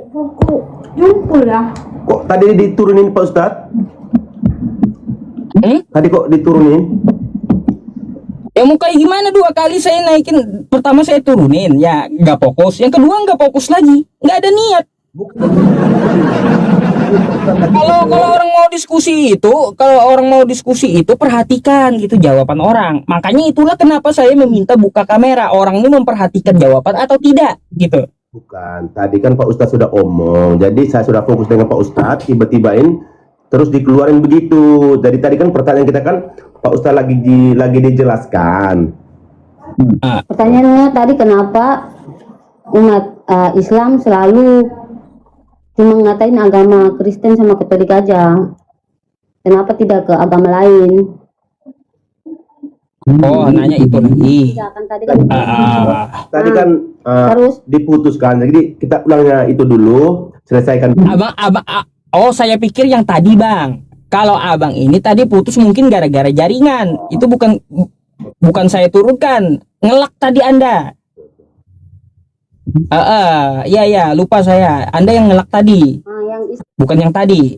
Kok jumpul ya? Kok tadi diturunin Pak Ustadz? Tadi kok diturunin? Ya mau kayak gimana, 2 kali saya naikin. Pertama saya turunin, ya nggak fokus. Yang kedua nggak fokus lagi, nggak ada niat. Kalau orang mau diskusi itu perhatikan gitu jawaban orang. Makanya itulah kenapa saya meminta buka kamera. Orang ini memperhatikan jawaban atau tidak gitu. Bukan, tadi kan Pak Ustadz sudah omong. Jadi saya sudah fokus dengan Pak Ustadz, tiba-tibain terus dikeluarin begitu. Jadi tadi kan pertanyaan kita kan Pak Ustadz lagi dijelaskan. Pertanyaannya tadi kenapa umat Islam selalu cuma ngatain agama Kristen sama Katolik aja? Kenapa tidak ke agama lain? Oh, nanya itu lagi. Ya, kan tadi kan Tadi kan terus diputuskan. Jadi kita ulangnya itu dulu, selesaikan. Oh, saya pikir yang tadi, Bang. Kalau abang ini tadi putus mungkin gara-gara jaringan. Itu bukan saya turunkan. Ngelak tadi Anda. Ya, lupa saya. Anda yang ngelak tadi. yang Bukan yang tadi.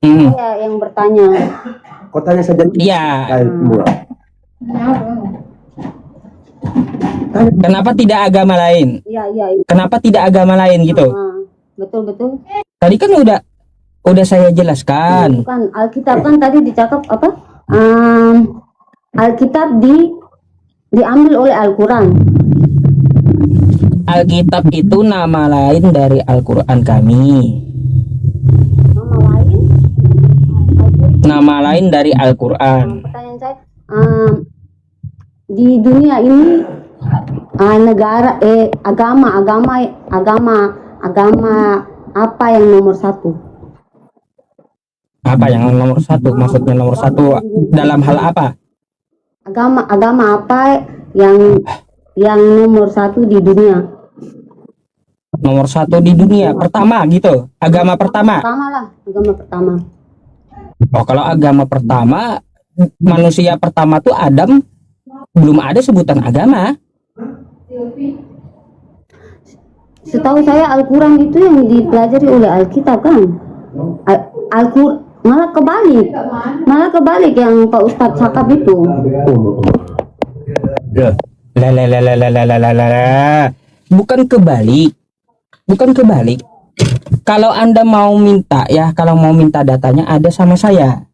saya yang bertanya. Kok tanya saja? Iya. Semua. Kenapa tidak agama lain? Iya. Kenapa tidak agama lain gitu? Betul. Tadi kan udah saya jelaskan. Bukan Alkitab kan tadi dicakap apa? Alkitab diambil oleh Al-Quran. Alkitab itu nama lain dari Al-Quran kami. Nama lain? Nama lain dari Al-Quran. Pertanyaan saya, di dunia ini negara agama apa yang nomor satu? Apa yang nomor satu? Maksudnya nomor satu dalam hal apa? Agama apa yang nomor satu di dunia? Nomor satu di dunia pertama gitu. Agama pertama. Agama pertama. Oh, kalau agama pertama, manusia pertama tuh Adam, belum ada sebutan agama. Setahu saya Al-Quran itu yang dipelajari oleh Alkitab kan? Al-Quran malah kebalik yang Pak Ustadz cakap itu. Bukan kebalik. Kalau Anda mau minta datanya ada sama saya.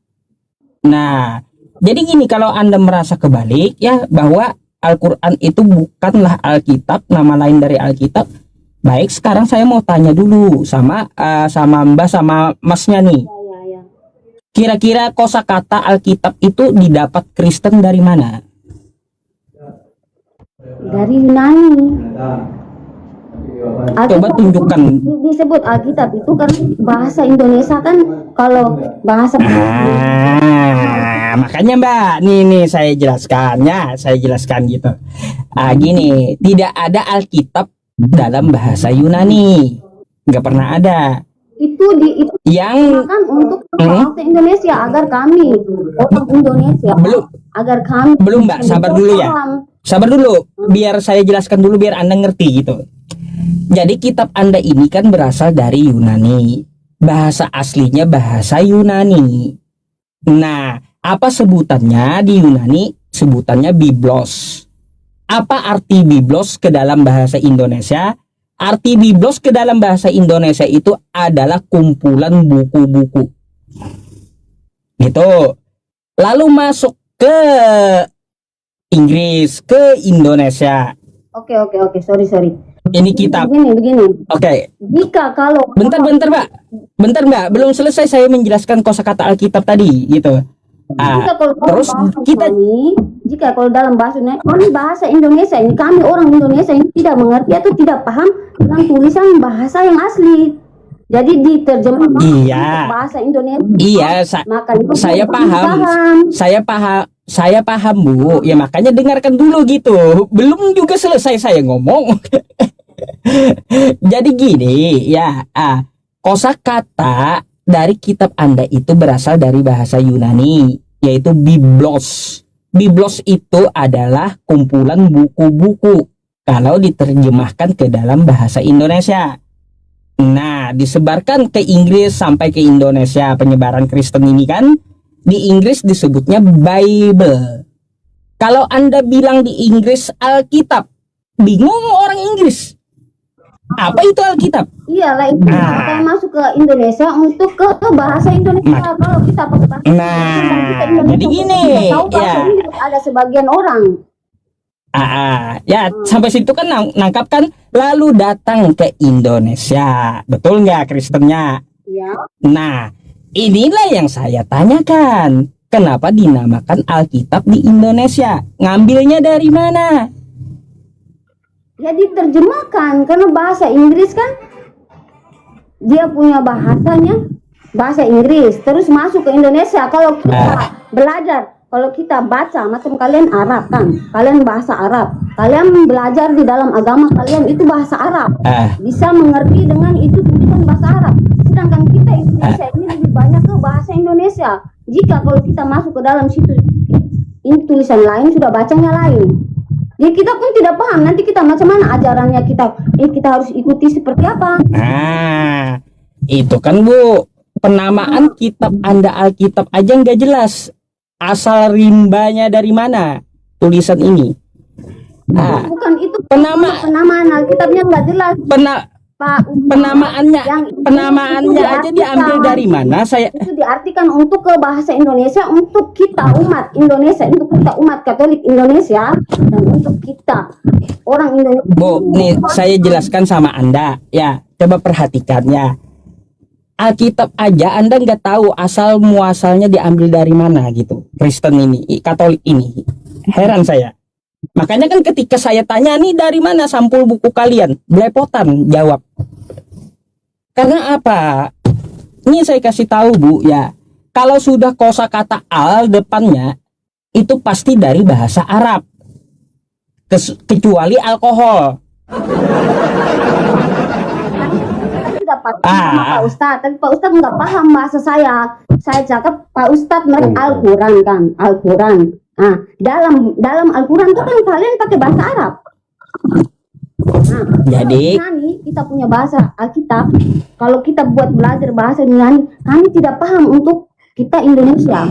Nah, jadi gini, kalau Anda merasa kebalik ya bahwa Al-Quran itu bukanlah Alkitab, nama lain dari Alkitab. Baik, sekarang saya mau tanya dulu sama Mbak sama Masnya nih. Ya. Kira-kira kosakata Alkitab itu didapat Kristen dari mana? Dari Yunani. Coba tunjukkan. Disebut Alkitab itu kan bahasa Indonesia kan, kalau bahasa Makanya Mbak, nih saya jelaskan gitu. Gini, tidak ada Alkitab dalam bahasa Yunani, nggak pernah ada. Itu yang kan untuk bahasa Indonesia agar kami orang Indonesia belum Mbak, sabar dulu, biar saya jelaskan dulu biar Anda ngerti gitu. Jadi kitab Anda ini kan berasal dari Yunani, bahasa aslinya bahasa Yunani. Nah, apa sebutannya di Yunani? Sebutannya Biblos. Apa arti Biblos ke dalam bahasa Indonesia? Arti Biblos ke dalam bahasa Indonesia itu adalah kumpulan buku-buku. Gitu. Lalu masuk ke Inggris, ke Indonesia. Oke, sorry. Ini kitab. Begini. Oke. Jika kalau Bentar Mbak, belum selesai saya menjelaskan kosakata Alkitab tadi gitu. Jika kalau dalam bahasa Indonesia ini, kami orang Indonesia ini tidak mengerti atau tidak paham dengan tulisan bahasa yang asli. Jadi diterjemahkan bahasa Indonesia. Iya, saya paham Bu. Ya makanya dengarkan dulu gitu. Belum juga selesai saya ngomong. Jadi gini ya, kosakata dari kitab Anda itu berasal dari bahasa Yunani, yaitu Biblos. Biblos itu adalah kumpulan buku-buku kalau diterjemahkan ke dalam bahasa Indonesia. Nah, Nah, disebarkan ke Inggris sampai ke Indonesia. Penyebaran Kristen ini kan di Inggris disebutnya Bible. Kalau Anda bilang di Inggris Alkitab, bingung orang Inggris. Apa itu Alkitab? Iyalah itu kita masuk ke Indonesia untuk ke bahasa Indonesia. Kalau kita pakai bahasa Indonesia, kita Indonesia, jadi gini, tahu bahasa Inggris ada sebagian orang. Ya sampai situ kan nangkap kan, lalu datang ke Indonesia, betul nggak Kristennya? Ya. Nah, inilah yang saya tanyakan, kenapa dinamakan Alkitab di Indonesia? Ngambilnya dari mana? Ya diterjemahkan karena bahasa Inggris kan dia punya bahasanya bahasa Inggris, terus masuk ke Indonesia. Kalau kita belajar, kalau kita baca, macam kalian Arab kan, kalian bahasa Arab, kalian belajar di dalam agama kalian itu bahasa Arab, bisa mengerti dengan itu tulisan bahasa Arab. Sedangkan kita Indonesia ini lebih banyak ke bahasa Indonesia. Jika kalau kita masuk ke dalam situ, ini tulisan lain sudah bacanya lain. Ya kita pun tidak paham, nanti kita macam mana ajarannya kita harus ikuti seperti apa. Nah, itu kan Bu, penamaan kitab Anda Alkitab aja nggak jelas. Asal rimbanya dari mana tulisan ini? Nah, bukan itu penamaan Alkitabnya nggak jelas. Penamaannya aja diambil dari mana? Itu diartikan untuk ke bahasa Indonesia, untuk kita umat Indonesia, untuk kita umat Katolik Indonesia, dan untuk kita orang Indonesia. Bu, nih saya jelaskan sama Anda ya, coba perhatikannya. Alkitab aja Anda nggak tahu asal muasalnya diambil dari mana gitu. Kristen ini, Katolik ini, heran saya. Makanya kan ketika saya tanya nih dari mana sampul buku kalian, belepotan jawab. Karena apa? Ini saya kasih tahu Bu ya, kalau sudah kosakata al depannya itu pasti dari bahasa Arab, kecuali alkohol. Pak Ustadz, tapi Pak Ustadz nggak paham bahasa saya. Saya cakap Pak Ustadz mereka Al-Quran kan, Al-Quran. Nah, dalam Al-Quran itu kan kalian pakai bahasa Arab. Nah, jadi kita punya bahasa Alkitab. Kalau kita buat belajar bahasa Yunani, kami tidak paham untuk kita Indonesia.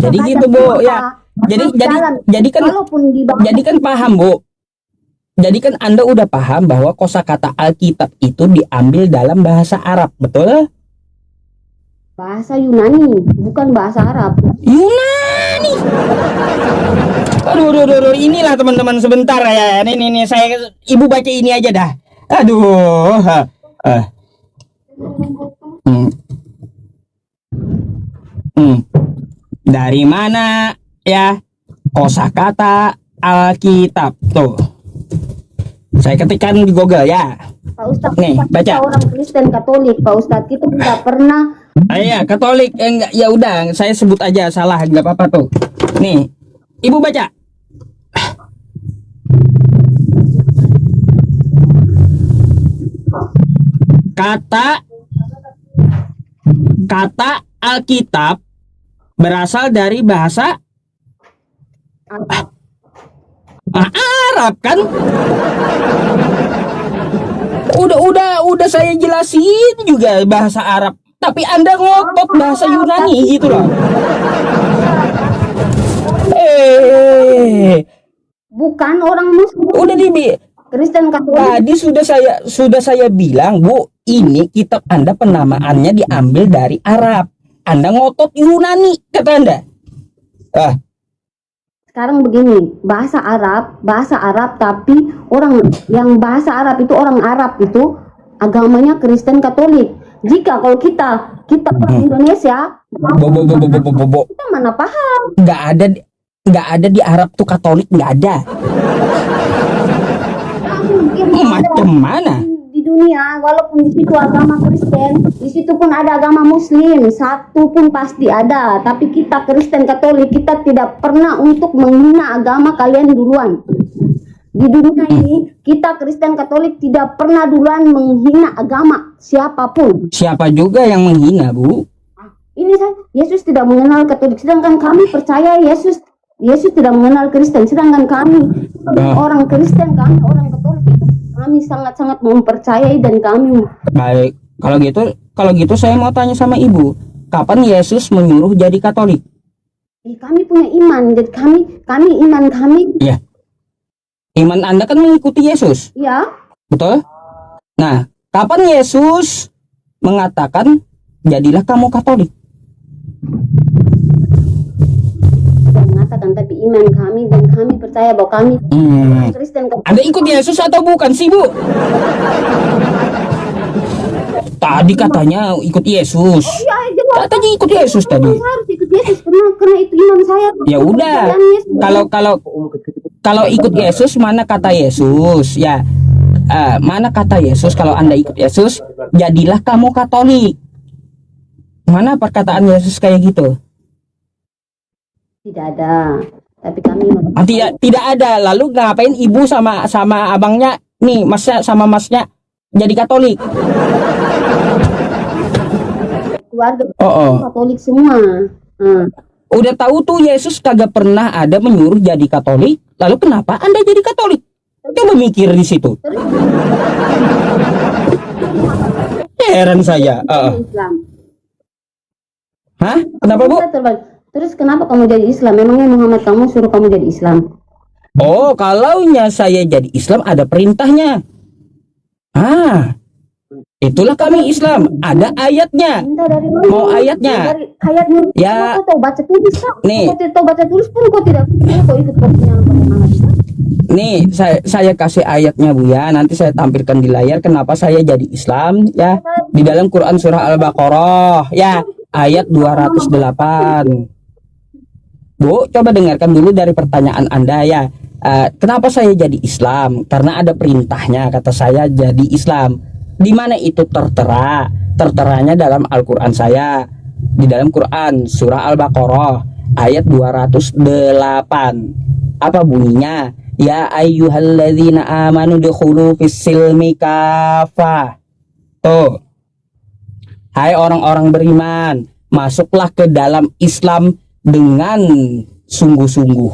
Jadi gitu Bu ya. Jadi kan paham Bu. Jadi kan Anda udah paham bahwa kosakata Alkitab itu diambil dalam bahasa Arab, betul? Bahasa Yunani, bukan bahasa Arab. Yunani. Aduh, inilah teman-teman sebentar ya. Ini saya Ibu baca ini aja dah. Aduh. Dari mana ya kosakata Alkitab tuh? Saya ketikkan di Google ya. Pak Ustadz, nih baca. Orang Kristen Katolik, Pak Ustadz, kita tidak pernah. Ya Katolik, enggak, ya udah, saya sebut aja salah, nggak apa-apa tuh. Nih, Ibu baca. Kata Alkitab berasal dari bahasa Arab kan? Udah saya jelasin juga bahasa Arab, tapi Anda ngotot bahasa Yunani gitu loh. Bukan orang Muslim. Udah Kristen Katolik. Tadi sudah saya bilang Bu, ini kitab Anda penamaannya diambil dari Arab. Anda ngotot Yunani kata Anda. Sekarang begini, bahasa Arab, tapi orang yang bahasa Arab itu orang Arab itu agamanya Kristen Katolik. Jika kalau kita orang Indonesia, kita mana paham? Nggak ada di Arab tuh Katolik, nggak ada. Macam mana? Di dunia, walaupun di situ agama Kristen, di situ pun ada agama Muslim, satu pun pasti ada. Tapi kita Kristen Katolik, kita tidak pernah untuk menghina agama kalian duluan. Di dunia ini, kita Kristen Katolik tidak pernah duluan menghina agama siapapun. Siapa juga yang menghina, Bu? Ini Yesus tidak mengenal Katolik, sedangkan kami percaya Yesus tidak mengenal Kristen, sedangkan kami orang Kristen, kami orang Katolik itu Kami sangat-sangat mempercayai dan kami Baik, kalau gitu saya mau tanya sama Ibu, kapan Yesus menyuruh jadi Katolik? kami punya iman, jadi kami iman kami Iya. Iman Anda kan mengikuti Yesus, ya. betul? Nah, kapan Yesus mengatakan jadilah kamu Katolik? Tidak mengatakan, tapi iman kami dan kami percaya bahwa kami Kristen. Anda ikut Yesus atau bukan sih, Bu? Tadi katanya ikut Yesus. Ya, jelas. Katanya ikut Yesus tadi. Saya harus ikut Yesus karena itu iman saya. Ya udah. Jalan Yesus. Kalau ikut Yesus, mana kata Yesus? Ya, mana kata Yesus kalau Anda ikut Yesus, jadilah kamu Katolik. Mana perkataan Yesus kayak gitu? Tidak ada. Tapi kami Tidak ada. Lalu ngapain Ibu sama abangnya nih, masnya sama masnya jadi Katolik? keluarga Oh. Katolik semua. Udah tahu tuh Yesus kagak pernah ada menyuruh jadi Katolik, lalu kenapa Anda jadi Katolik? Coba mikir di situ. Heran saya. Islam. Hah? Kenapa, Bu? Terus kenapa kamu jadi Islam? Memangnya Muhammad kamu suruh kamu jadi Islam? Oh, kalaunya saya jadi Islam ada perintahnya. Itulah kami Islam. Ada ayatnya. Minta dari mana? Mau ayatnya? Dari ayatnya. Ya. Kau tahu baca tulis tak? Nih. Kau tidak tahu baca tulis pun kau tidak. Kau ikut perjalanan bagaimana? Nih, saya kasih ayatnya, Bu ya. Nanti saya tampilkan di layar kenapa saya jadi Islam ya. Di dalam Quran surah Al-Baqarah ya, ayat 208. Bu, coba dengarkan dulu dari pertanyaan Anda ya. Kenapa saya jadi Islam? Karena ada perintahnya, kata saya jadi Islam. Di mana itu tertera? Terteranya dalam Al-Quran saya. Di dalam Quran surah Al-Baqarah ayat 208. Apa bunyinya? Ya ayyuhalladzina amanu dukhulu fis-silmi kafah. Tuh. Hai orang-orang beriman, masuklah ke dalam Islam dengan sungguh-sungguh.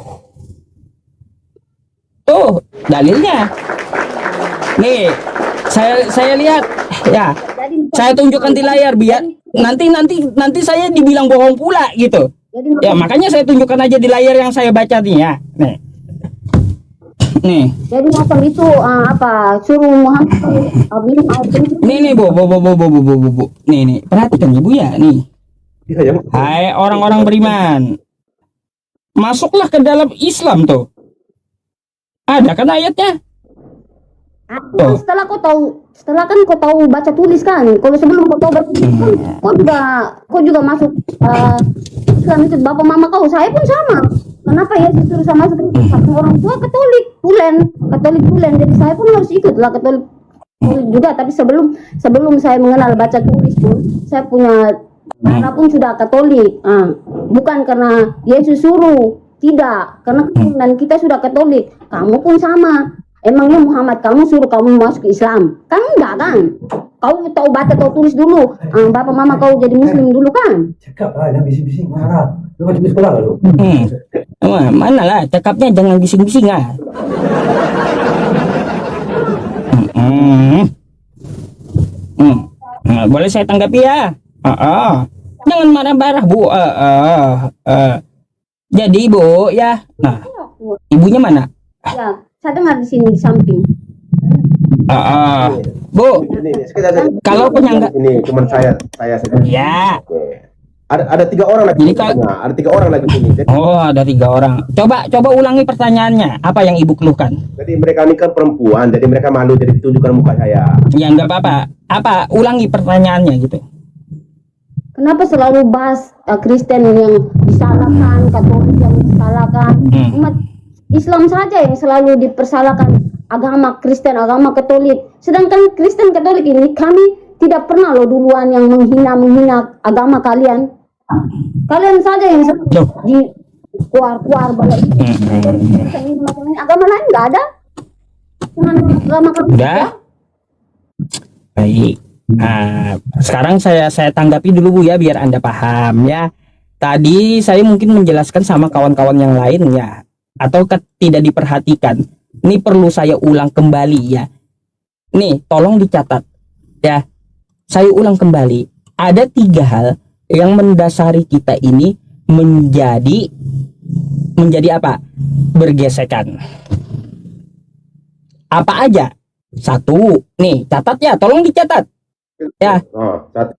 Tuh, dalilnya. Nih, saya lihat ya. Saya tunjukkan di layar biar nanti saya dibilang bohong pula gitu. Ya, makanya saya tunjukkan aja di layar yang saya baca nih ya. Nih. Jadi macam itu apa? Suruh Muhammad minum air kencing. Nih Bu. Nih, perhatikan Ibu ya, nih. Hai orang-orang beriman, masuklah ke dalam Islam tuh. Ada kan ayatnya? Setelah kan kau tahu baca tulis kan. Kalau sebelum kau tahu baca tulis kan, kau juga masuk Islam itu. Bapak mama kau, saya pun sama. Kenapa ya suruh sama satu orang tua Katolik tulen. Jadi saya pun harus ikut lah Katolik juga. Tapi sebelum saya mengenal baca tulis pun, saya punya anak pun sudah Katolik. Bukan karena Yesus suruh, tidak. Karena keturunan kita sudah Katolik. Kamu pun sama. Emangnya Muhammad kamu suruh kamu masuk ke Islam? Kamu enggak kan? Kau tahu baca tahu tulis dulu. Bapak mama kau jadi Muslim dulu kan? Cakap lah, jangan bising-bising marah. Lu masih di sekolah lu? Mana lah, cakapnya jangan bising-bising ah. Boleh saya tanggapi ya? Jangan marah-marah Bu. Jadi Bu ya, nah ibunya mana? Ya, saya dengar di sini di samping. Bu, kalau penyangga ini cuma saya saja. ya. Ada 3 orang lagi. Jadi kalau- Ada 3 orang lagi sini. Oh, ada 3 orang. Coba ulangi pertanyaannya. Apa yang Ibu keluhkan? Jadi mereka ini kan perempuan, jadi mereka malu jadi ditunjukkan muka saya. Ya nggak apa-apa. Apa? Ulangi pertanyaannya gitu. Kenapa selalu bahas Kristen yang disalahkan, Katolik yang disalahkan, umat Islam saja yang selalu dipersalahkan, agama Kristen, agama Katolik. Sedangkan Kristen Katolik ini kami tidak pernah loh duluan yang menghina agama kalian. Kalian saja yang Loh. di keluar balik. Agama lain nggak ada. Cuma agama kami. Udah. Baik. Sekarang saya tanggapi dulu Bu ya biar Anda paham ya. Tadi saya mungkin menjelaskan sama kawan-kawan yang lain ya, atau tidak diperhatikan. Ini perlu saya ulang kembali ya. nih tolong dicatat ya. Saya ulang kembali, ada 3 hal yang mendasari kita ini menjadi apa? Bergesekan. Apa aja? 1, nih catat ya, tolong dicatat ya.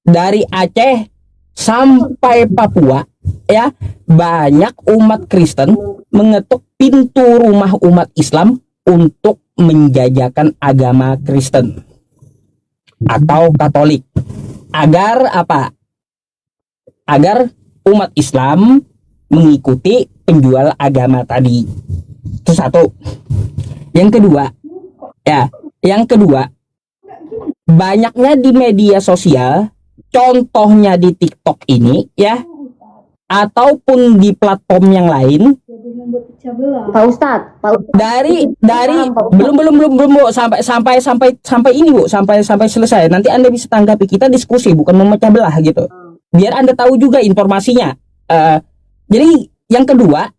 Dari Aceh sampai Papua ya, banyak umat Kristen mengetuk pintu rumah umat Islam untuk menjajakan agama Kristen atau Katolik, agar apa? Agar umat Islam mengikuti penjual agama tadi. Itu 1. Yang kedua, banyaknya di media sosial, contohnya di TikTok ini ya, ataupun di platform yang lain. Pak Ustadz, Dari belum Bu, sampai ini Bu, sampai selesai. Nanti Anda bisa tanggapi, kita diskusi, bukan memecah belah gitu. Biar Anda tahu juga informasinya. Jadi yang kedua,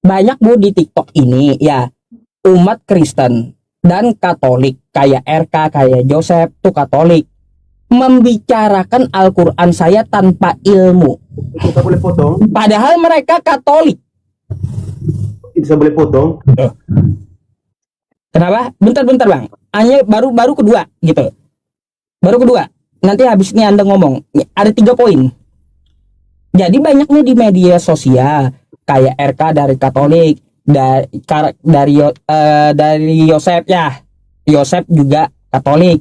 banyak Bu di TikTok ini ya, umat Kristen dan Katolik kayak RK, kayak Joseph tuh Katolik, membicarakan Al-Quran saya tanpa ilmu. Kita boleh potong? Padahal mereka Katolik. Bisa boleh potong? Kenapa? Bentar Bang. Hanya baru kedua gitu. Baru kedua. Nanti habis ini Anda ngomong. Ada 3 poin. Jadi banyaknya di media sosial kayak RK dari Katolik, dari Yosef ya. Yosef juga Katolik.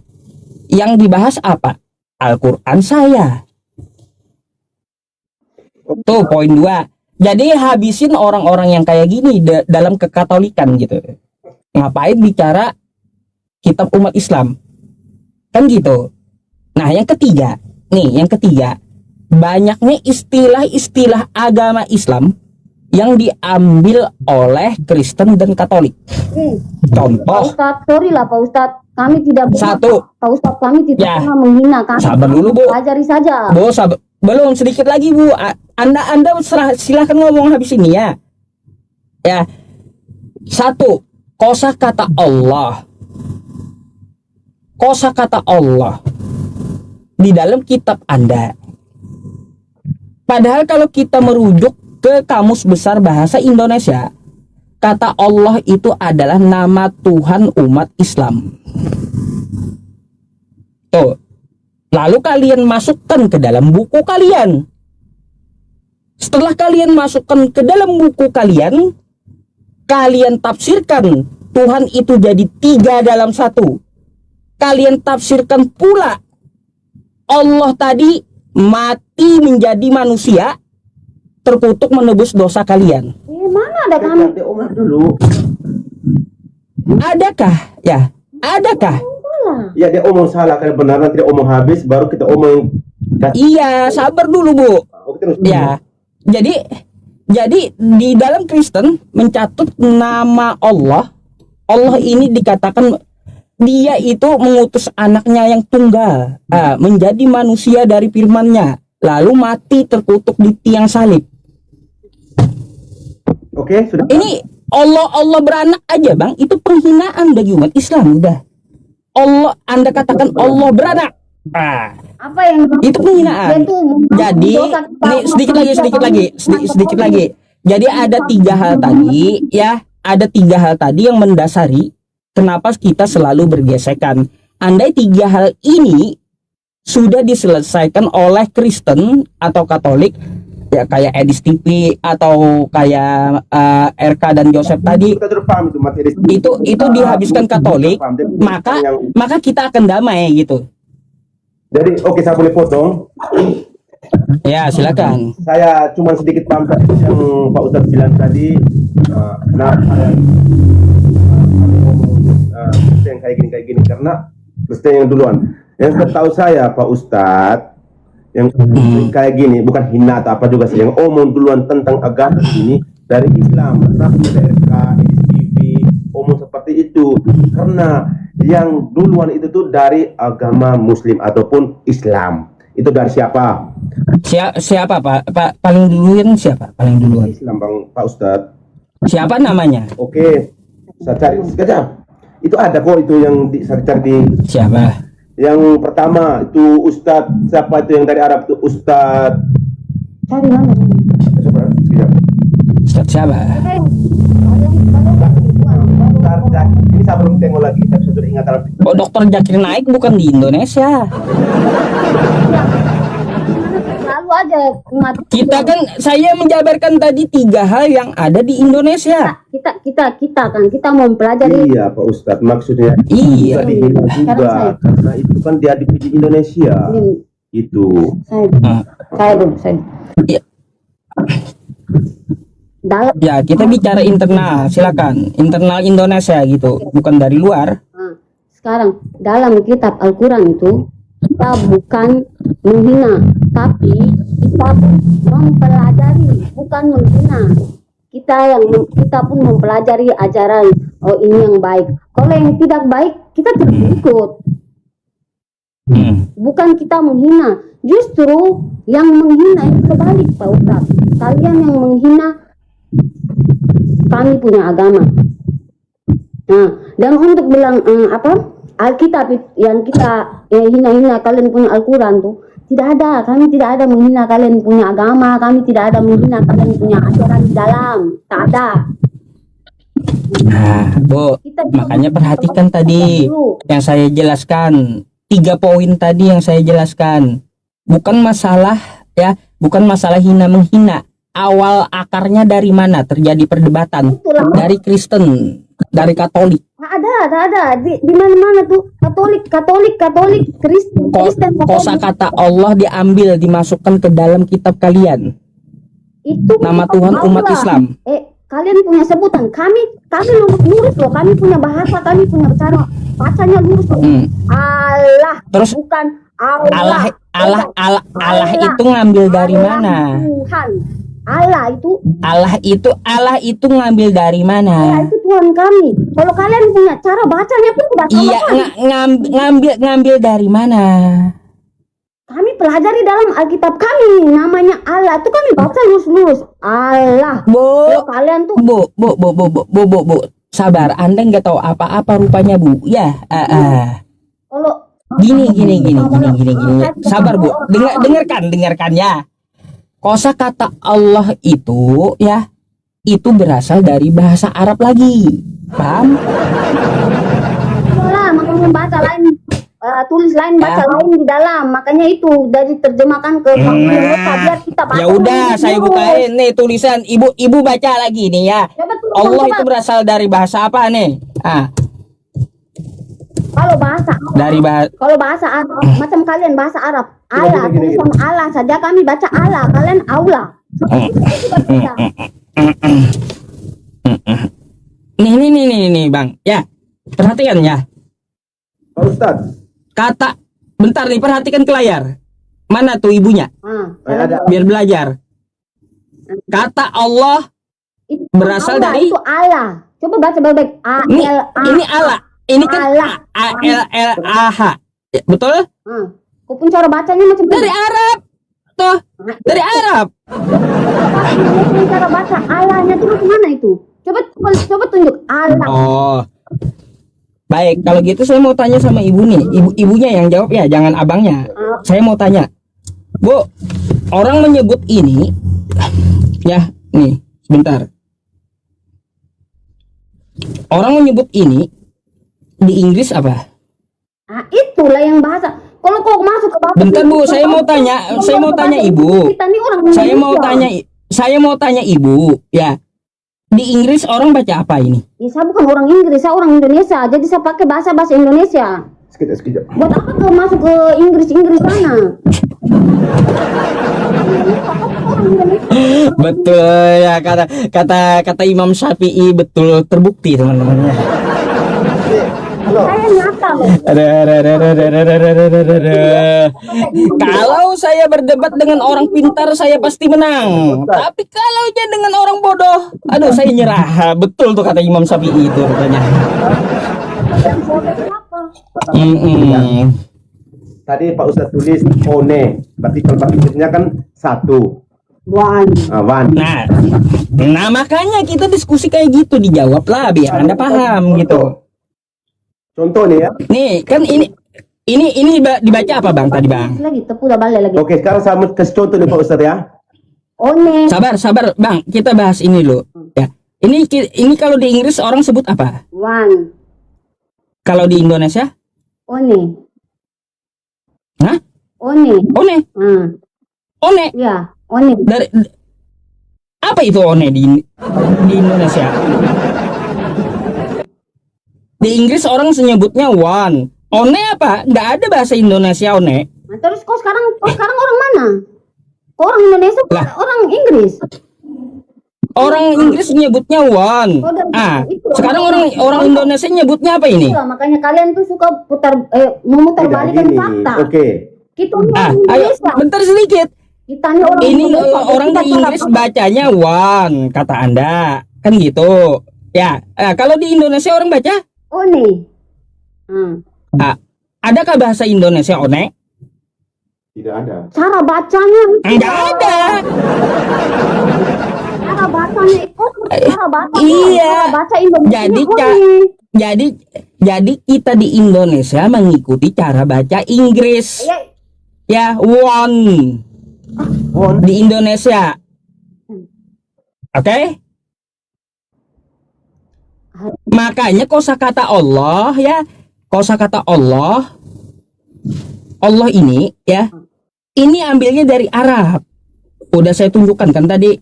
Yang dibahas apa? Al-Quran saya. Tuh poin 2. Jadi habisin orang-orang yang kayak gini dalam kekatolikan gitu. Ngapain bicara kitab umat Islam? Kan gitu. Nah, yang ketiga, banyaknya istilah-istilah agama Islam yang diambil oleh Kristen dan Katolik. Contoh. Pak Ustadz, sorry lah Pak Ustadz, kami tidak. 1. Pak Ustadz, kami tidak Ya. pernah menghina. Kami Sabar dulu, Bu. pelajari saja. Bu, belum, sedikit lagi Bu. Anda silahkan ngomong habis ini ya. Ya. 1. Kosakata Allah. Kosakata Allah di dalam kitab Anda. Padahal kalau kita merujuk ke Kamus Besar Bahasa Indonesia, kata Allah itu adalah nama Tuhan umat Islam. Tuh. Lalu kalian masukkan ke dalam buku kalian. Setelah kalian masukkan ke dalam buku kalian, kalian tafsirkan Tuhan itu jadi 3 dalam 1. Kalian tafsirkan pula Allah tadi mati menjadi manusia, terkutuk menebus dosa kalian. Mana ada kami? Nanti Omar dulu. Adakah? Ya, adakah? Ya, dia omong salah karena benar, nanti dia omong habis baru kita omong. Iya, sabar dulu Bu. Oke, terus. Ya, jadi di dalam Kristen mencatut nama Allah. Allah ini dikatakan dia itu mengutus anaknya yang tunggal, menjadi manusia dari firman-Nya, lalu mati terkutuk di tiang salib. Oke, sudah. Ini Allah beranak aja Bang, itu penghinaan bagi umat Islam. Udah, Allah, Anda katakan Allah beranak, Apa yang itu penghinaan. Jadi nih sedikit lagi. Jadi ada 3 hal tadi ya, ada 3 hal tadi yang mendasari kenapa kita selalu bergesekan. Andai 3 hal ini sudah diselesaikan oleh Kristen atau Katolik ya, kayak Edis TV atau kayak RK dan Joseph tadi, Kita sudah paham itu materi. itu dihabiskan Katolik, maka kita akan damai gitu. Jadi oke, saya boleh potong. Ya, silakan. Saya cuma sedikit paham tadi yang Pak Ustadz bilang tadi. Kenapa yang kayak gini karena Kristen yang duluan. Yang setahu saya Pak Ustadz, yang kayak gini bukan hina atau apa juga sih, yang omong duluan tentang agama ini dari Islam. Kenapa dari RK, TV omong seperti itu? Karena yang duluan itu tuh dari agama Muslim ataupun Islam. Itu dari siapa? Siapa Pak? Paling duluan siapa? Paling duluan. Islam Bang Pak Ustadz. Siapa namanya? Oke, saya cari sekejap. Itu ada kok itu yang cari di Siapa? yang pertama itu Ustadz siapa itu yang dari Arab itu Ustadz Cari mana? siapa? Sekejap. Ustaz siapa? Bentar, ini saya belum tengok lagi tapi saya sudah ingat Arab. Oh, Dokter Zakir Naik bukan di Indonesia. Lalu aja umat Kita kan, saya menjabarkan tadi 3 hal yang ada di Indonesia. kita mau mempelajari. Iya Pak Ustadz maksudnya Iya. juga dihina juga karena itu kan dia di Indonesia Ini, itu saya Iya. dalam Ya, kita bicara internal, silakan. Internal Indonesia gitu, bukan dari luar. sekarang dalam kitab Al-Quran itu kita bukan menghina, tapi kita mempelajari, bukan menghina. Kita pun mempelajari ajaran. Oh, ini yang baik. Kalau yang tidak baik, kita terus ikut. Bukan kita menghina. Justru yang menghina itu kebalik, Pak Ustadz. Kalian yang menghina kami punya agama. Nah, dan untuk bilang Alkitab yang kita hina-hina kalian punya Al-Quran tuh tidak ada. Kami tidak ada menghina kalian punya agama. Kami tidak ada menghina kalian punya ajaran di dalam. Tak ada. Nah, Bu, Kita cuma makanya perhatikan tadi dulu. yang saya jelaskan. 3 poin tadi yang saya jelaskan. Bukan masalah ya, bukan masalah hina menghina. Awal akarnya dari mana terjadi perdebatan? Itulah. Dari Kristen, dari Katolik. Tak ada. Di mana-mana tuh Katolik, Kristen, Kosa kata Allah diambil, dimasukkan ke dalam kitab kalian. Itu Nama Tuhan umat Allah. Islam. Kalian punya sebutan. Kami lurus loh. Kami punya bahasa, kami punya cara. Bacanya lurus loh. Allah. Terus Bukan Allah. Allah itu ngambil dari mana? Tuhan. Allah itu ngambil dari mana? itu Tuhan kami. Kalau kalian punya cara bacanya pun tidak sama. Iya, ngambil dari mana? Kami pelajari dalam Alkitab kami. Namanya Allah. Itu kami baca lurus-lurus. Allah. Kalau kalian tuh Bu, sabar. Anda nggak tahu apa-apa rupanya, Bu. Ya, kalau gini. Sabar, Bu. Dengarkan ya. Kosa kata Allah itu ya, itu berasal dari bahasa Arab lagi. Paham? lah, makanya baca lain, tulis lain, baca lain di dalam. Makanya itu dari terjemahkan ke biar kita baca. Ya udah, saya bukain nih tulisan. Ibu baca lagi nih ya. Allah itu berasal dari bahasa apa nih? Kalau bahasa Arab, macam kalian bahasa Arab, Allah, tulisan Allah saja kami baca Allah, kalian Allah. Nih Bang. Ya, perhatikan ya. Pak Ustadz Bentar nih, perhatikan ke layar. Mana tuh ibunya? ada Biar belajar. Kata Allah berasal Allah, dari itu Allah. Coba baca baik-baik. Ini Allah. Ini kan Allah. A-L-L-A-H. Betul? Kau pun cara bacanya macam Dari Arab. Tuh, dari Arab. cara baca Allahnya terus mana itu? Coba tunjuk Allah. Oh. Baik, kalau gitu saya mau tanya sama ibu nih. Ibunya yang jawab ya, jangan abangnya. Saya mau tanya. Bu, orang menyebut ini ya, nih, sebentar. Orang menyebut ini di Inggris apa? Itulah yang bahasa. Kalau kau masuk ke bahasa Bentar Bu, saya mau tanya Ibu. Kita nih orang Saya mau tanya Ibu, ya. Di Inggris orang baca apa ini? Saya bukan orang Inggris, saya orang Indonesia. Jadi saya pakai bahasa Indonesia. sekejap. Buat apa kau masuk ke Inggris sana? Betul ya, kata Imam Syafi'i betul terbukti teman-teman. Saya nyata loh. Kalau saya berdebat dengan orang pintar saya pasti menang. Tapi kalau dia dengan orang bodoh, aduh saya nyerah. Betul tuh kata Imam Syafi'i itu rupanya. Tadi Pak Ustadz tulis one, berarti kalau pakai Inggrisnya kan satu. One. One. Nah makanya kita diskusi kayak gitu, dijawab lah biar Anda paham gitu. Contoh nih ya. Nih, kan ini dibaca apa Bang tadi Bang? Lagi tepu dah balik lagi. Oke, sekarang saya mau kasih contoh nih Pak Ustadz ya. One. Sabar Bang, kita bahas ini dulu. Ya. Ini kalau di Inggris orang sebut apa? One. Kalau di Indonesia? One. Hah? One. One. One. Ya, one. Dari apa itu one di Indonesia? Di Inggris orang menyebutnya one. One apa? Nggak ada bahasa Indonesia one. Nah, terus kok sekarang orang mana? Kok orang Indonesia, Lah. orang Inggris. Orang Inggris nyebutnya one. Oh, dan itu. Sekarang orang Indonesia nyebutnya apa ini? Itulah, makanya kalian tuh suka memutar Tidak, balikan gini. fakta. Oke. Kita ini orang Ayo, Indonesia. bentar sedikit. Kita ini orang Ini Indonesia. orang di Inggris bacanya one, kata Anda. Kan gitu. Ya, kalau di Indonesia orang baca? One. Adakah bahasa Indonesia one? Tidak ada. Cara bacanya itu. Enggak ada. Cara bacanya itu. Cara baca. Iya. Cara baca Indonesia. Jadi, jadi kita di Indonesia mengikuti cara baca Inggris. Ya, Ya, one One. di Indonesia. Oke? Makanya kosakata Allah ya, kosakata Allah ini ya, ini ambilnya dari Arab. Udah saya tunjukkan kan tadi.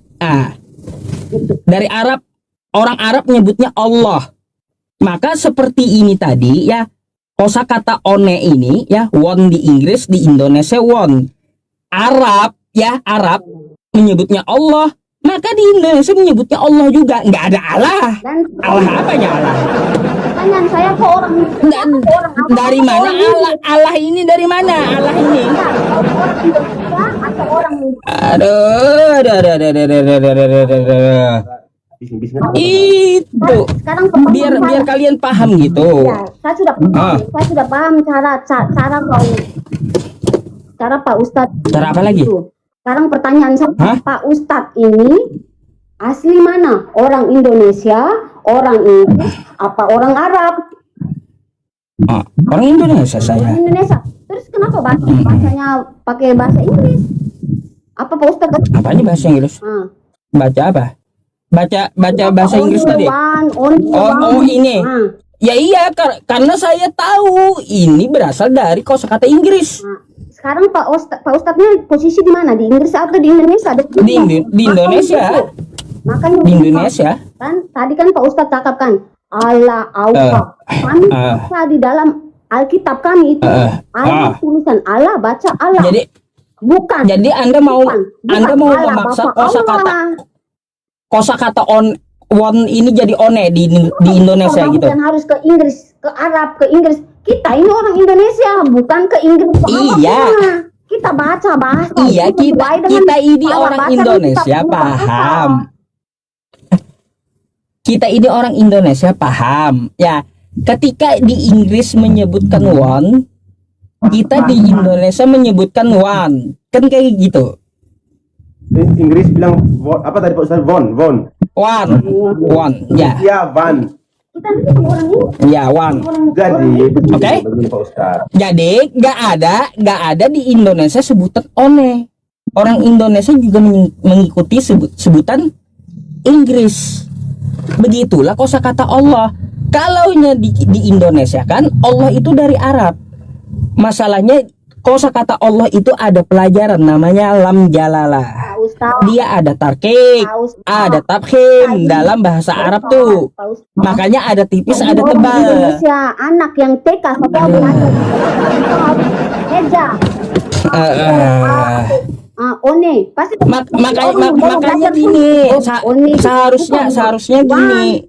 Dari Arab, orang Arab nyebutnya Allah. Maka seperti ini tadi ya, kosakata one ini ya, one di Inggris, di Indonesia one. Arab ya, Arab menyebutnya Allah, maka di Indonesia menyebutnya Allah juga. Nggak ada Allah. dan Allah apanya Allah? pertanyaan saya kok orang Dari mana Allah? Allah ini dari mana? Allah ini. orang Indonesia atau orang Aduh. Bising-bising. Itu. sekarang Biar kalian paham gitu. ya, saya sudah paham cara Pak Ustadz. Cara apa lagi? Itu. Sekarang pertanyaan saya, Hah? Pak Ustadz ini asli mana? Orang Indonesia, orang Inggris, apa orang Arab? Orang Indonesia saya. Orang Indonesia. Terus kenapa bahasanya pakai bahasa Inggris? Apa Pak Ustadz? Apanya bahasa Inggris? Baca apa? Baca bahasa Inggris tadi. Oh, ini. Ya iya, karena saya tahu ini berasal dari kosakata Inggris. Sekarang Pak Ustadznya posisi di mana? Di Inggris atau di Indonesia? Di Indonesia. Makanya Di Indonesia. kan tadi kan Pak Ustadz cakapkan Allah. Kami baca di dalam Alkitab kami itu ada tulisan Allah, baca Allah. Jadi Jadi Anda mau bukan Allah, memaksa Bapak kosakata one ini jadi one di Indonesia Allah. gitu. Bukan harus ke Inggris, ke Arab, ke Inggris. Kita ini orang Indonesia, bukan ke Inggris. ke Arab Iya. semua. Kita baca bahasa. Iya, kita ini Allah orang baca Indonesia kitab bukan paham. Allah. Kita ini orang Indonesia paham. Ya, ketika di Inggris menyebutkan one, kita di Indonesia menyebutkan one. Kan kayak gitu. Inggris bilang apa tadi Pak Ustadz? One. One. Ya. Ya. Van. Kita ini orang ini. Ya, one. Jadi, Oke. begini Pak Ustadz. Jadi nggak ada di Indonesia sebutan one. Orang Indonesia juga mengikuti sebutan Inggris. Begitulah kosakata Allah. Kalau di Indonesia kan Allah itu dari Arab. Masalahnya kosakata Allah itu ada pelajaran namanya lam jalalah. Pak Ustadz. Dia ada tarkik, Pak Ustadz. ada tabkhim dalam bahasa Arab tuh. Pak Ustadz. Makanya ada tipis, ada Orang tebal. Indonesia, anak yang TK sampai belajar meja. One pasti Makanya gini, seharusnya gini.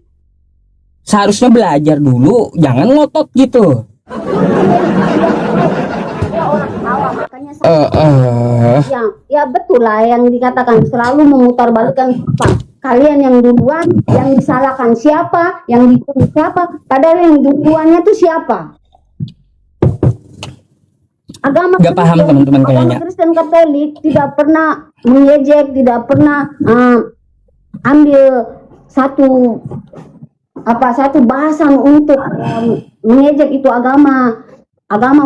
Seharusnya belajar dulu, jangan ngotot gitu. orang awam, makanya saya ya betul lah yang dikatakan selalu memutarbalikkan kalian yang duluan, yang disalahkan siapa, yang dituduh siapa, padahal yang duluannya itu siapa? Agama Gak paham teman-teman kayaknya. Kristen Katolik tidak pernah mengejek, tidak pernah ambil satu apa satu bahasan untuk mengejek itu agama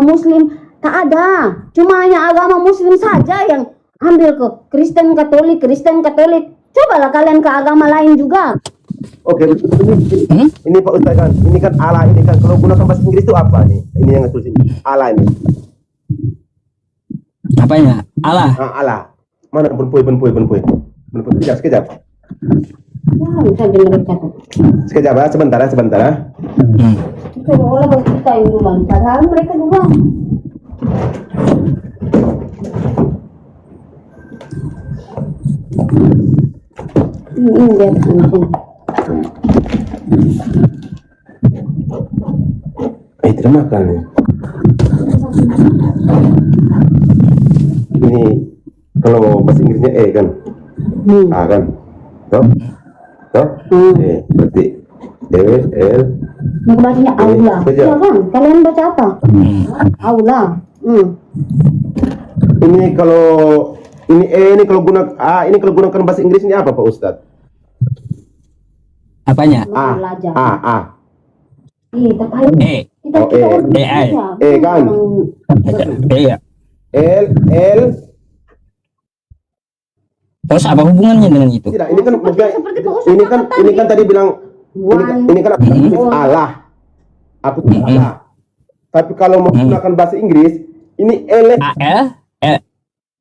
Muslim. Tak ada, cuma hanya agama Muslim saja yang ambil ke Kristen Katolik. Cobalah kalian ke agama lain juga. Oke, ini Pak Ustaz kan, ini kan Allah ini kan kalau gunakan bahasa Inggris itu apa nih? Ini yang tulis ini, Allah ini. Apanya? Allah. Allah. Mana penpui. Sekejap. Wah, bisa mereka tuh. Sekejap ya, sebentar. Itu boleh kita yang duluan, padahal mereka duluan. Ini dia sini. Terima kasih. Ini kalau bahasa Inggrisnya kan, A kan, toh, berarti L. Yang bacanya aula. Saja. Iya kan? Kalian baca apa? Aula. Ini kalau ini kalau ini kalau gunakan bahasa Inggris ini apa Pak Ustadz? Apanya? Belajar. A. Tapi kita kan? Iya. L. Terus apa hubungannya dengan itu? Tidak, ini kan Seperti Pak Ustadz ini kan tadi bilang One. ini kan aku tulis Allah. Aku tulis Allah. Tapi kalau menggunakan bahasa Inggris ini L.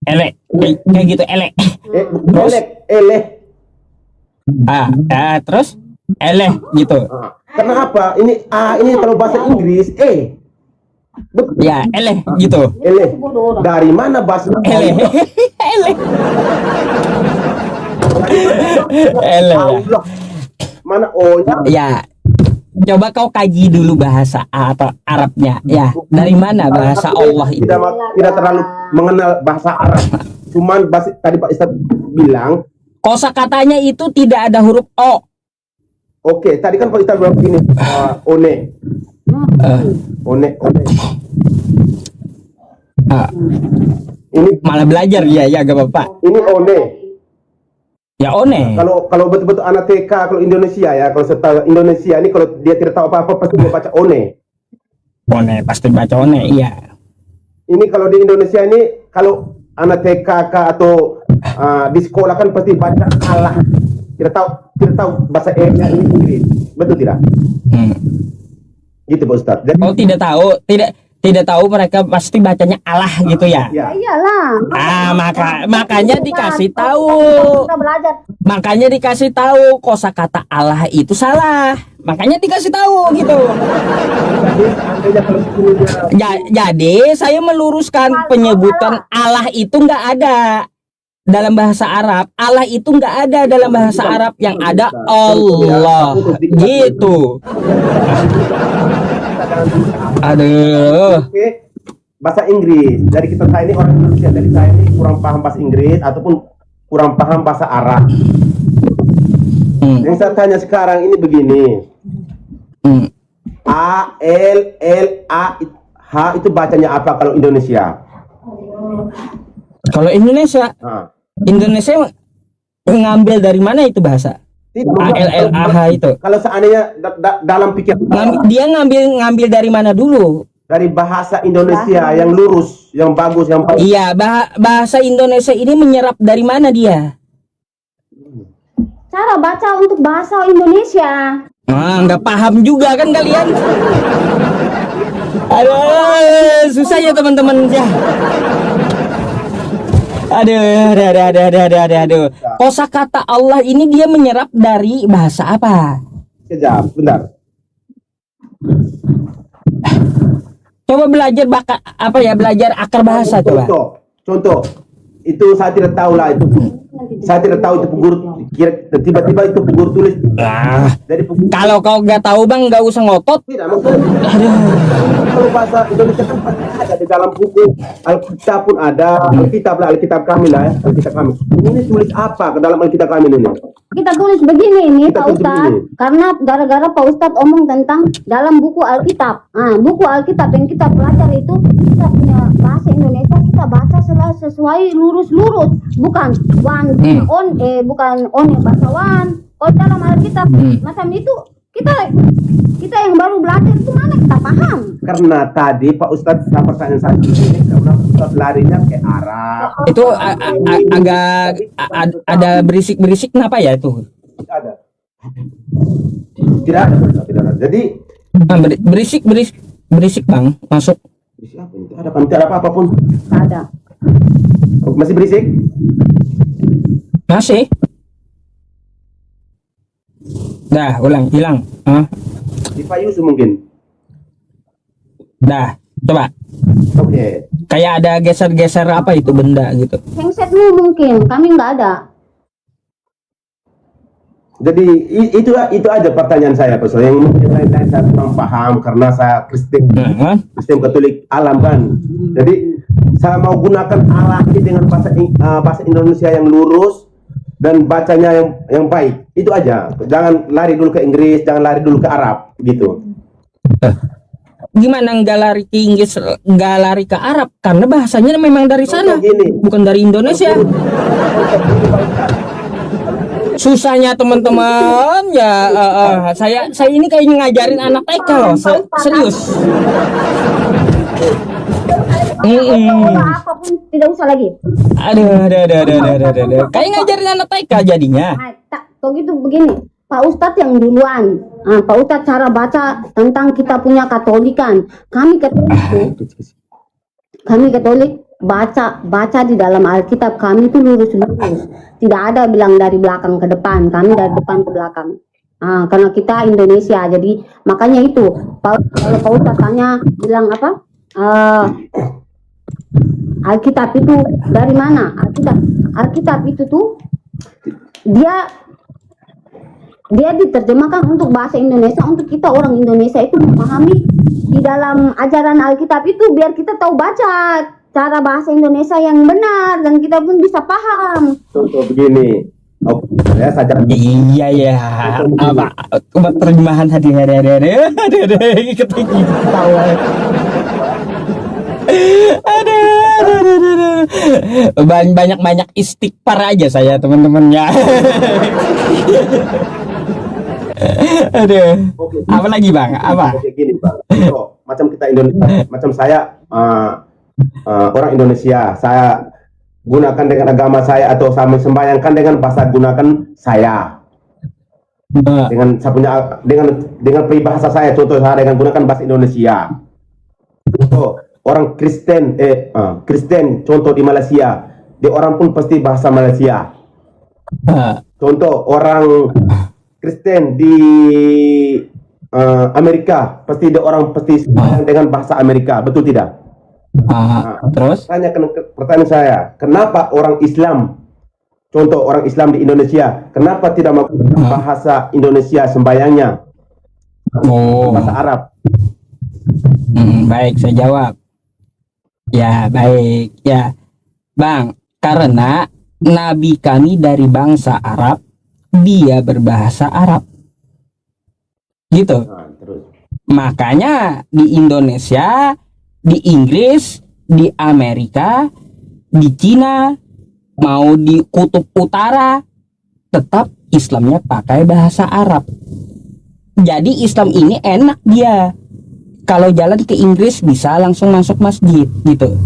Kayak gitu elek. Terus eleh gitu. Karena apa? Ini ini kalau bahasa Inggris betul. Ya, eleh gitu. Dari mana bahasa Eleh. Eleh. Allah. Mana O-nya? Ya. Coba kau kaji dulu bahasa atau Arabnya. Ya, dari mana bahasa Allah itu? Tidak terlalu mengenal bahasa Arab. Cuman tadi Pak Ustadz bilang, kosakatanya itu tidak ada huruf O. Oke, tadi kan Pak Ustadz bilang begini, one. Ini Malah belajar ya gak apa-apa. ini one. Ya one. Kalau betul-betul anak TK kalau Indonesia ya, kalau setelah Indonesia ini kalau dia tidak tahu apa-apa pasti dia baca one. One pasti baca one, iya. Ini kalau di Indonesia ini kalau anak TK atau di sekolah kan pasti baca Allah. Tidak tahu bahasa E-nya ini Inggris. Betul tidak? Gitu Pak Ustadz. Jadi, Oh, tidak tahu mereka pasti bacanya Allah gitu ya. ya. Iyalah. Makanya dikasih tahu. Kita belajar. Makanya dikasih tahu kosakata Allah itu salah. Makanya dikasih tahu gitu. Jadi seandainya kalau sebenarnya Jadi saya meluruskan penyebutan Allah itu nggak ada dalam bahasa Arab. Allah itu nggak ada dalam bahasa Arab, yang ada Allah gitu. Aduh. Oke, bahasa Inggris. Dari saya ini orang Indonesia, dari saya ini kurang paham bahasa Inggris ataupun kurang paham bahasa Arab. Yang saya tanya sekarang ini begini. A, L, A, H itu bacanya apa kalau Indonesia? Kalau Indonesia ngambil dari mana itu bahasa? ALLAH itu. Kalau seandainya dalam pikiran Dia ngambil dari mana dulu? dari bahasa Indonesia yang lurus, yang bagus, yang baik. Iya, bahasa Indonesia ini menyerap dari mana dia? Cara baca untuk bahasa Indonesia. Nggak paham juga kan kalian? Aduh, susah ya teman-teman ya. Aduh. Kosakata Allah ini dia menyerap dari bahasa apa? Kejap, bentar. Coba belajar belajar akar bahasa coba. Contoh, itu saya tidak tahu lah itu. Saya tidak tahu itu guru tiba-tiba itu guru tulis. Dari Kalau kau nggak tahu bang, nggak usah ngotot. tidak maksudnya. Kalau bahasa Indonesia kan pasti ada di dalam buku Alkitab pun ada. Alkitab kami lah ya, Alkitab kami. Ini tulis apa ke dalam Alkitab kami ini? Kita tulis begini nih Kita Pak tulis Ustadz, begini. karena gara-gara Pak Ustadz omong tentang dalam buku Alkitab. Buku Alkitab yang kita pelajari itu kita punya bahasa Indonesia, kita baca sesuai lurus-lurus, bukan bukan on bahasa wan. Kalau dalam Alkitab macam itu kita yang baru belajar itu mana kita paham. Karena tadi Pak Ustadz pertanyaan saya ini karena Ustadz larinya ke Arab. Itu agak ada berisik-berisik kenapa ya itu? Tidak ada. Tidak ada, tidak ada. Jadi Berisik Bang, masuk. siapa ini? Tidak ada apa apapun. Tidak ada. Masih berisik? Masih. Dah, ulang, hilang. Di Pak Yusuf mungkin. Dah, coba. Oke. Kayak ada geser-geser apa itu benda gitu. Handsetmu mungkin, kami nggak ada. Jadi itu aja pertanyaan saya Pak. Yang mungkin saya kurang paham karena saya Kristen Katolik alam kan. Jadi saya mau gunakan Allah ini dengan bahasa Indonesia yang lurus dan bacanya yang baik. Itu aja. Jangan lari dulu ke Inggris, jangan lari dulu ke Arab gitu. Gimana nggak lari ke Inggris, nggak lari ke Arab? Karena bahasanya memang dari sana, bukan dari Indonesia. Susahnya teman-teman ya, saya ini kayak ngajarin anak TK loh, serius. Apapun tidak usah lagi. Aduh. Kayak ngajarin anak TK jadinya. Tak, gitu begini. Pak Ustadz yang duluan. Pak Ustadz cara baca tentang kita punya Katolikan. Kami Katolik baca di dalam Alkitab kami itu lurus. Tidak ada bilang dari belakang ke depan, kami dari depan ke belakang. Karena kita Indonesia, jadi makanya itu kalau Pak Ustadz tanya bilang apa? Alkitab itu dari mana? Alkitab itu tuh dia diterjemahkan untuk bahasa Indonesia, untuk kita orang Indonesia itu memahami di dalam ajaran Alkitab itu biar kita tahu baca cara bahasa Indonesia yang benar dan kita pun bisa paham. Contoh begini. Ya saja. Iya. Apa terjemahan tadi ada. Banyak istighfar aja saya teman-temannya. Aduh. Apa lagi Bang? Apa? Oke, gini Bang. Macam kita Indonesia, macam saya orang Indonesia, saya gunakan dengan agama saya atau saya sembahyangkan dengan bahasa gunakan saya. Dengan saya punya dengan peribahasa saya, contoh saya dengan gunakan bahasa Indonesia. Contoh orang Kristen contoh di Malaysia, dia orang pun pasti bahasa Malaysia. Contoh orang Kristen di Amerika, pasti dia orang pasti dengan bahasa Amerika, betul tidak? Terus? Pertanyaan saya, kenapa orang Islam, contoh orang Islam di Indonesia, kenapa tidak menggunakan bahasa Indonesia sembayangnya? Bahasa Arab. Baik, saya jawab. Ya, baik. Ya, Bang, karena Nabi kami dari bangsa Arab, dia berbahasa Arab. Gitu. Terus. Makanya di Indonesia, di Inggris, di Amerika, di Cina, mau di kutub utara, tetap Islamnya pakai bahasa Arab. Jadi Islam ini enak dia. Kalau jalan ke Inggris bisa langsung masuk masjid gitu.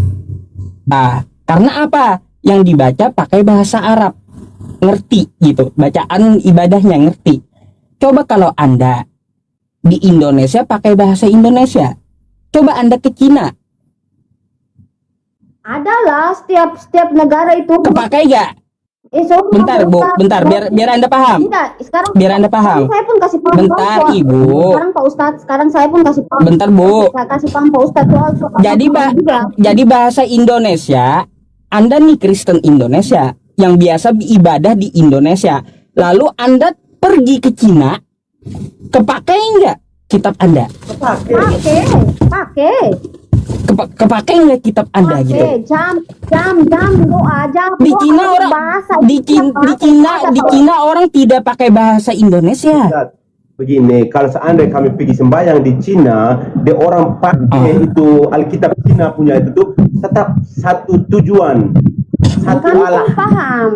Karena apa? Yang dibaca pakai bahasa Arab. Ngerti gitu. Bacaan ibadahnya ngerti. Coba kalau Anda di Indonesia pakai bahasa Indonesia. Coba Anda ke Cina. Adalah setiap negara itu. Kepakai gak? Bentar Bu, bentar biar Anda paham. Sekarang biar Anda paham. Saya pun kasih paham. Bentar Ibu. Sekarang Pak Ustadz, sekarang saya pun kasih paham. Bentar Bu. Saya kasih paham Pak Ustadz soal. Jadi bahasa Indonesia, Anda nih Kristen Indonesia yang biasa ibadah di Indonesia. Lalu Anda pergi ke Cina, kepakai nggak kitab Anda? Pakai. Kepakai nggak kitab Anda gitu? Jam doa di Cina orang bahasa, di Cina orang tidak pakai bahasa Indonesia. Begini, kalau seandainya kami pergi sembahyang di Cina, dia orang pakai itu Alkitab Cina punya itu tuh tetap satu tujuan, satu Allah. Paham.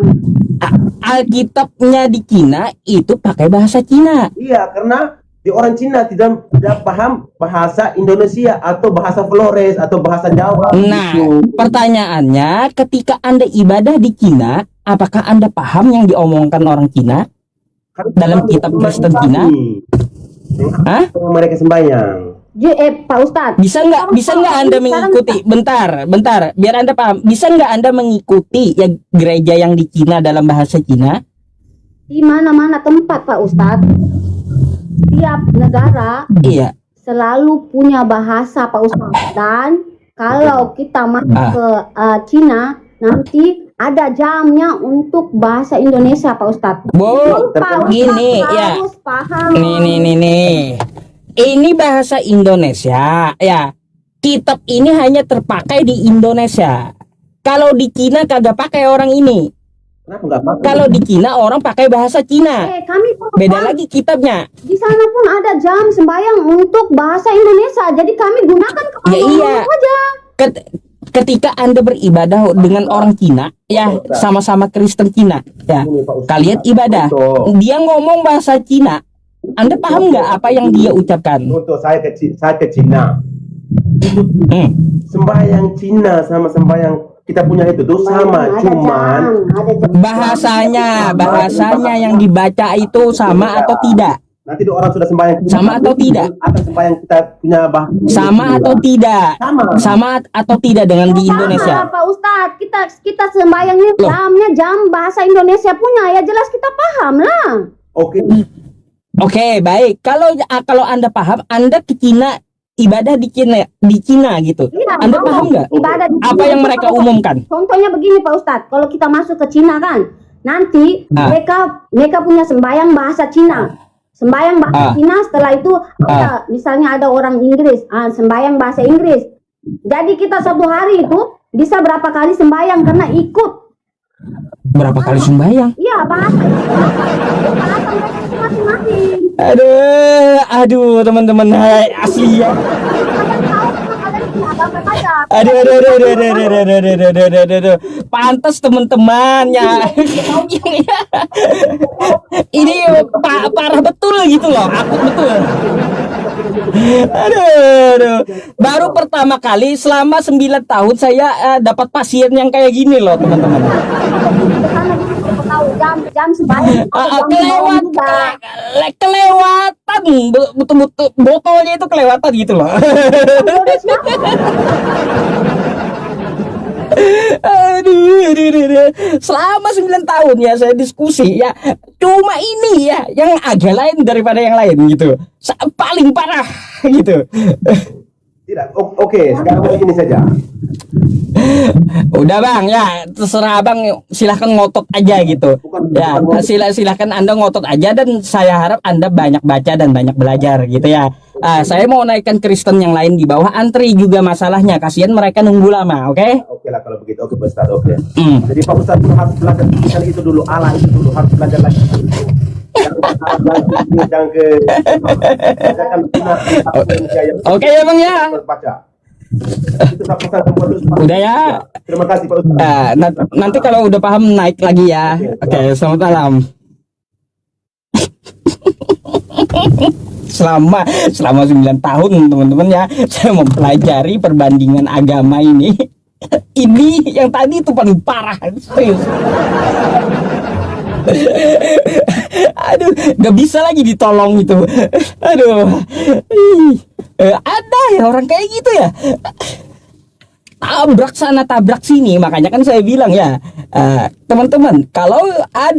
Alkitabnya di Cina itu pakai bahasa Cina. Iya, karena Di orang Cina tidak paham bahasa Indonesia atau bahasa Flores atau bahasa Jawa. Nah, gitu. pertanyaannya, ketika Anda ibadah di Cina, apakah Anda paham yang diomongkan orang Cina Kan dalam kitab Kristen Cina? Hah? Yang mereka sembahyang. Pak Ustadz. Bisa nggak Anda mengikuti? Bentar, biar Anda paham. Bisa nggak Anda mengikuti ya gereja yang di Cina dalam bahasa Cina? Di mana-mana tempat Pak Ustadz, tiap negara Iya. selalu punya bahasa Pak Ustadz. Dan kalau kita masuk ke Cina, nanti ada jamnya untuk bahasa Indonesia Pak Ustadz. Pak Gini Ustadz ya. harus paham. Nih. Ini bahasa Indonesia ya. Kitab ini hanya terpakai di Indonesia. Kalau di Cina kagak pakai orang ini. Kenapa nggak pakai? Kalau di Cina orang pakai bahasa Cina. Kami paham. Beda lagi kitabnya. Di sana pun ada jam sembahyang untuk bahasa Indonesia. Jadi kami gunakan Ya iya. aja. Ketika Anda beribadah dengan orang Cina, ya sama-sama Kristen Cina, ya Ini, Pak Ustadz. kalian ibadah. Contoh. Dia ngomong bahasa Cina. Anda paham nggak apa yang dia ucapkan? Contoh saya ke Cina. Hmm. Sembahyang Cina sama sembahyang kita punya itu tuh sama, Ada cuman ada jam. Bahasanya yang dibaca itu sama atau tidak? nanti tuh orang sudah sembahyang Sama atau tidak? Atau sembahyang kita punya bahasa Sama atau tidak? Sama. Sama atau tidak dengan di Indonesia? Sama, Pak Ustadz, kita sembahyangnya Loh. jamnya jam bahasa Indonesia punya, ya jelas kita paham lah. Oke. Oke, baik. Kalau Anda paham, Anda ke Cina ibadah di Cina gitu. Iya, Anda mau paham nggak? ibadah di Apa Cina, yang Pak mereka Ustadz. umumkan? Contohnya begini Pak Ustadz, kalau kita masuk ke Cina kan, nanti mereka punya sembahyang bahasa Cina. Sembahyang bahasa Cina, setelah itu ada, misalnya ada orang Inggris, sembahyang bahasa Inggris. Jadi kita satu hari itu bisa berapa kali sembahyang karena ikut. Berapa kali sembahyang? Iya, bahasa mereka itu masing-masing. Aduh, teman-teman, hai, asli ya. Aduh. Pantas teman-teman ya. Ini parah betul gitu loh, akut betul. Aduh. Baru pertama kali selama 9 tahun saya dapat pasien yang kayak gini loh, teman-teman. Jam sembahyang. Kelewatan betul-betul botolnya itu kelewatan gitu loh. Aduh. Selama 9 tahun ya saya diskusi ya, cuma ini ya yang agak lain daripada yang lain gitu. Paling parah gitu. Tidak. Oke, sekarang begini saja. Udah bang ya, terserah abang, silahkan ngotot aja gitu. Ya silahkan Anda ngotot aja, dan saya harap Anda banyak baca dan banyak belajar gitu ya. Saya mau naikkan Kristen yang lain di bawah, antri juga masalahnya, kasihan mereka nunggu lama. Oke? Oke lah kalau begitu. Oke Pak Ustadz, oke. Hmm. Jadi Pak Ustadz harus belajar bukan itu dulu, Allah itu dulu harus belajar lagi. Jangan ke Oke ya bang ya. Baca. Itu saya pesan buat Ustadz. Udah ya. Terima kasih Pak Ustadz. Nanti kalau udah paham naik lagi ya. Oke, selamat malam. Selama 9 tahun teman-teman ya, saya mempelajari perbandingan agama ini. Ini yang tadi itu paling parah, serius. Aduh, gak bisa lagi ditolong itu. Aduh. Ada ya orang kayak gitu ya. Tabrak sana tabrak sini, makanya kan saya bilang ya, teman-teman, kalau ada